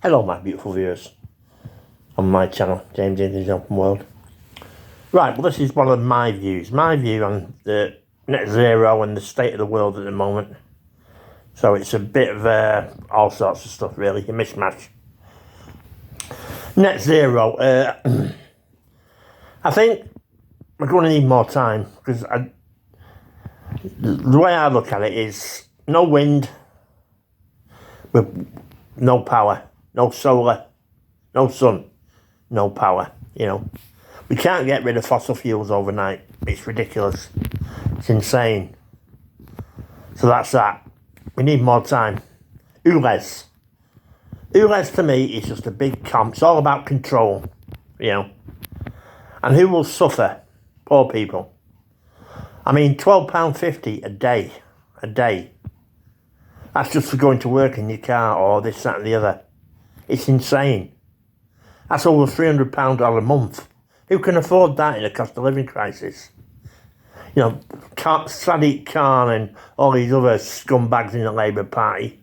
Hello my beautiful viewers on my channel, James English Open World. Right, well this is one of my views. My view on the net zero and the state of the world at the moment. So it's a bit of all sorts of stuff really, a mishmash. Net zero, I think we're going to need more time because the way I look at it is no wind, with no power, no solar, no sun, no power, you know. We can't get rid of fossil fuels overnight. It's ridiculous. It's insane. So that's that. We need more time. ULEZ. ULEZ to me is just a big comp. It's all about control, you know. And who will suffer? Poor people. I mean, £12.50 a day. A day. That's just for going to work in your car or this, that and the other. It's insane. That's over £300 a month. Who can afford that in a cost of living crisis? You know, Sadiq Khan and all these other scumbags in the Labour Party,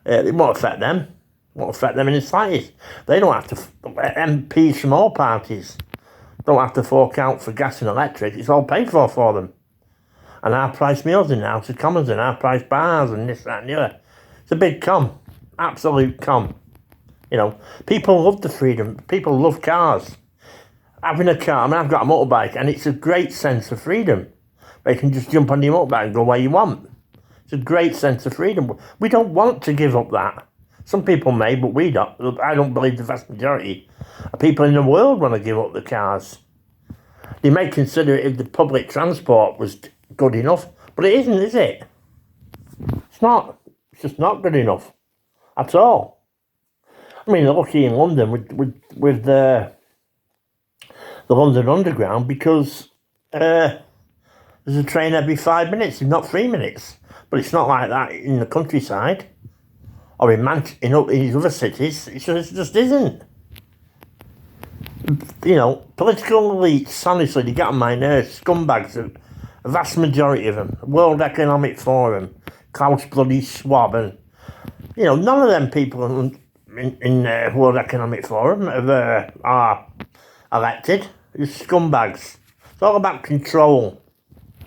it won't affect them. It won't affect them in the slightest. They don't have to, MPs from all parties don't have to fork out for gas and electric. It's all paid for them. And half-price meals in the House of Commons and half-price bars and this, that and the other. It's a big com. Absolute com. You know, people love the freedom. People love cars. Having a car, I mean, I've got a motorbike, and it's a great sense of freedom. Where you can just jump on your motorbike and go where you want. It's a great sense of freedom. We don't want to give up that. Some people may, but we don't. I don't believe the vast majority of people in the world want to give up the cars. They may consider it if the public transport was good enough, but it isn't, is it? It's not. It's just not good enough at all. I mean, they're lucky in London with the London Underground because there's a train every 5 minutes, if not 3 minutes. But it's not like that in the countryside or in these other cities. It just isn't. You know, political elites, honestly, they get on my nerves. Scumbags, a vast majority of them. World Economic Forum, Klaus bloody Schwab, and you know, none of them people in World Economic Forum are elected. They're scumbags. It's all about control,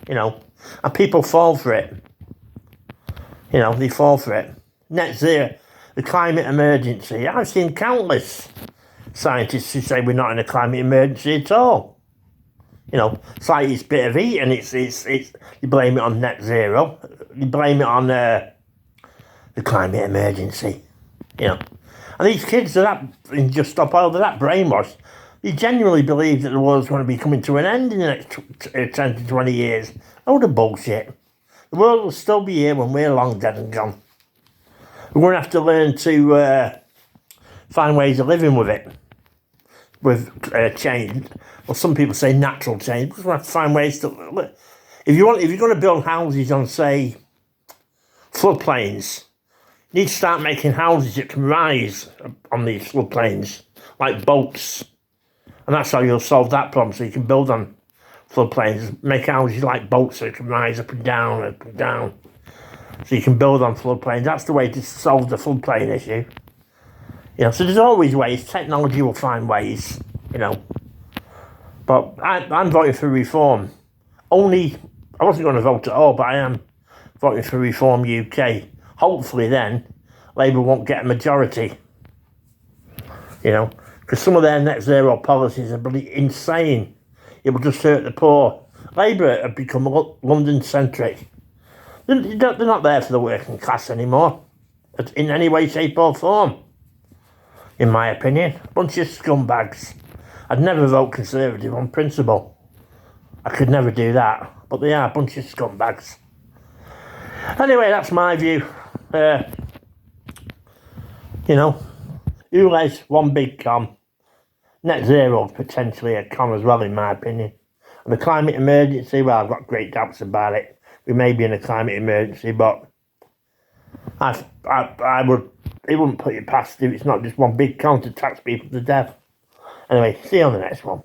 you know, and people fall for it. You know, they fall for it. Net zero, the climate emergency. I've seen countless scientists who say we're not in a climate emergency at all. You know, it's like it's a bit of heat and it's you blame it on net zero. You blame it on the climate emergency, you know. And these kids are that, in Just Stop Oil, they're that brainwashed. They genuinely believe that the world's going to be coming to an end in the next 10 to 20 years. Oh, the bullshit. The world will still be here when we're long dead and gone. We're going to have to learn to find ways of living with it. With change. Well, some people say natural change. We're going to have to find ways to... If you're going to build houses on, say, floodplains, you need to start making houses that can rise on these floodplains, like boats. And that's how you'll solve that problem. So you can build on floodplains, make houses like boats so it can rise up and down, up and down. So you can build on floodplains. That's the way to solve the floodplain issue. You know, so there's always ways. Technology will find ways, you know. But I'm voting for reform. I wasn't going to vote at all, but I am voting for Reform UK. Hopefully then, Labour won't get a majority. You know, because some of their net zero policies are really insane. It will just hurt the poor. Labour have become London-centric. They're not there for the working class anymore, in any way, shape or form, in my opinion. Bunch of scumbags. I'd never vote Conservative on principle. I could never do that, but they are a bunch of scumbags. Anyway, that's my view. You know, ULEZ, one big con. Net zero potentially a con as well, in my opinion. And the climate emergency, well, I've got great doubts about it. We may be in a climate emergency, but it wouldn't put you past if it's not just one big con to tax people to death. Anyway, see you on the next one.